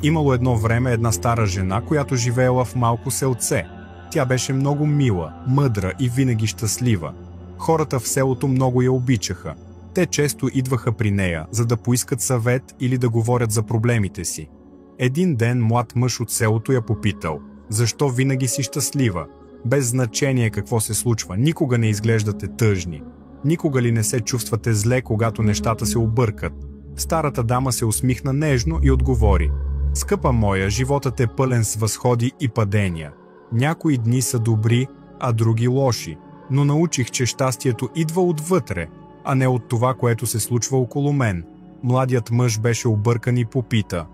Имало едно време една стара жена, която живеела в малко селце. Тя беше много мила, мъдра и винаги щастлива. Хората в селото много я обичаха. Те често идваха при нея, за да поискат съвет или да говорят за проблемите си. Един ден млад мъж от селото я попитал: защо винаги си щастлива? Без значение какво се случва, никога не изглеждате тъжни. Никога ли не се чувствате зле, когато нещата се объркат? Старата дама се усмихна нежно и отговори: скъпа моя, животът е пълен с възходи и падения. Някои дни са добри, а други лоши. Но научих, че щастието идва отвътре, а не от това, което се случва около мен. Младият мъж беше объркан и попита: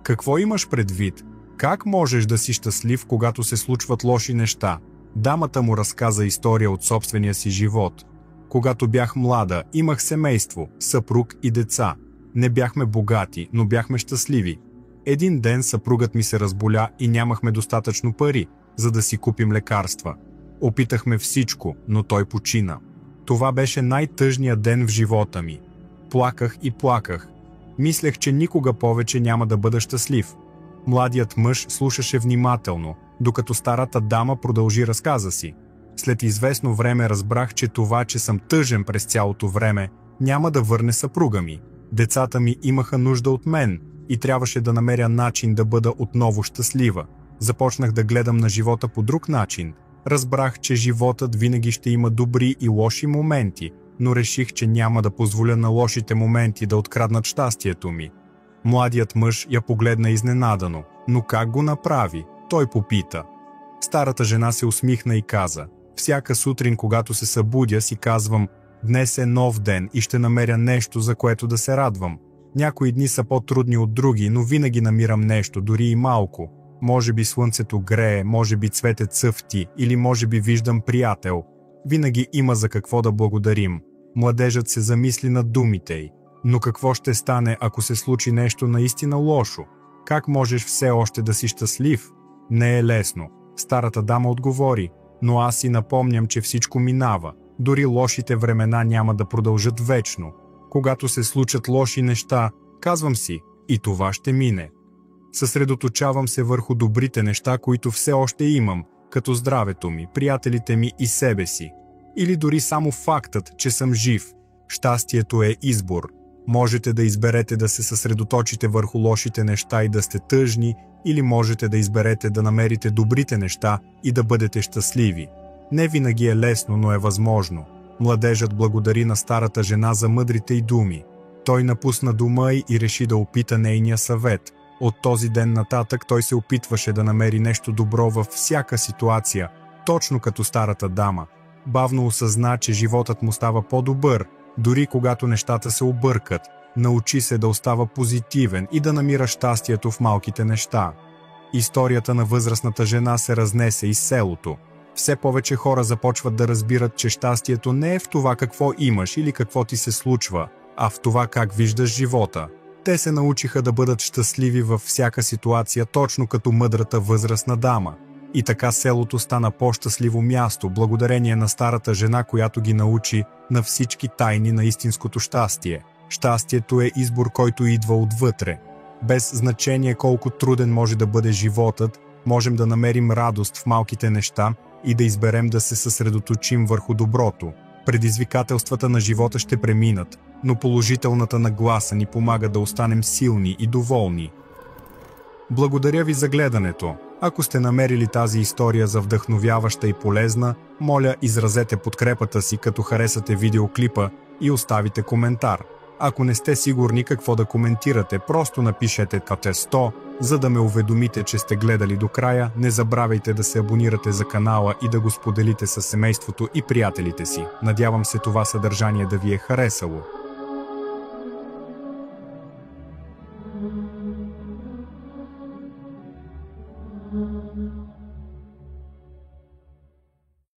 какво имаш предвид? Как можеш да си щастлив, когато се случват лоши неща? Дамата му разказа история от собствения си живот. Когато бях млада, имах семейство, съпруг и деца. Не бяхме богати, но бяхме щастливи. Един ден съпругът ми се разболя и нямахме достатъчно пари, за да си купим лекарства. Опитахме всичко, но той почина. Това беше най-тъжният ден в живота ми. Плаках и плаках. Мислех, че никога повече няма да бъда щастлив. Младият мъж слушаше внимателно, докато старата дама продължи разказа си. След известно време разбрах, че това, че съм тъжен през цялото време, няма да върне съпруга ми. Децата ми имаха нужда от мен и трябваше да намеря начин да бъда отново щастлива. Започнах да гледам на живота по друг начин. Разбрах, че животът винаги ще има добри и лоши моменти, но реших, че няма да позволя на лошите моменти да откраднат щастието ми. Младият мъж я погледна изненадано. Но как го направи? Той попита. Старата жена се усмихна и каза: всяка сутрин, когато се събудя, си казвам: днес е нов ден и ще намеря нещо, за което да се радвам. Някои дни са по-трудни от други, но винаги намирам нещо, дори и малко. Може би слънцето грее, може би цвете цъфти или може би виждам приятел. Винаги има за какво да благодарим. Младежът се замисли над думите й. Но какво ще стане, ако се случи нещо наистина лошо? Как можеш все още да си щастлив? Не е лесно. Старата дама отговори: но аз си напомням, че всичко минава. Дори лошите времена няма да продължат вечно. Когато се случат лоши неща, казвам си: и това ще мине. Съсредоточавам се върху добрите неща, които все още имам, като здравето ми, приятелите ми и себе си. Или дори само фактът, че съм жив. Щастието е избор. Можете да изберете да се съсредоточите върху лошите неща и да сте тъжни, или можете да изберете да намерите добрите неща и да бъдете щастливи. Не винаги е лесно, но е възможно. Младежът благодари на старата жена за мъдрите й думи. Той напусна дома й и реши да опита нейния съвет. От този ден нататък той се опитваше да намери нещо добро във всяка ситуация, точно като старата дама. Бавно осъзна, че животът му става по-добър, дори когато нещата се объркат. Научи се да остава позитивен и да намира щастието в малките неща. Историята на възрастната жена се разнесе из селото. Все повече хора започват да разбират, че щастието не е в това какво имаш или какво ти се случва, а в това как виждаш живота. Те се научиха да бъдат щастливи във всяка ситуация, точно като мъдрата възрастна дама. И така селото стана по-щастливо място, благодарение на старата жена, която ги научи на всички тайни на истинското щастие. Щастието е избор, който идва отвътре. Без значение колко труден може да бъде животът, можем да намерим радост в малките неща и да изберем да се съсредоточим върху доброто. Предизвикателствата на живота ще преминат, но положителната нагласа ни помага да останем силни и доволни. Благодаря ви за гледането. Ако сте намерили тази история за вдъхновяваща и полезна, моля, изразете подкрепата си, като харесате видеоклипа и оставите коментар. Ако не сте сигурни какво да коментирате, просто напишете КТ100, за да ме уведомите, че сте гледали до края. Не забравяйте да се абонирате за канала и да го споделите със семейството и приятелите си. Надявам се това съдържание да ви е харесало.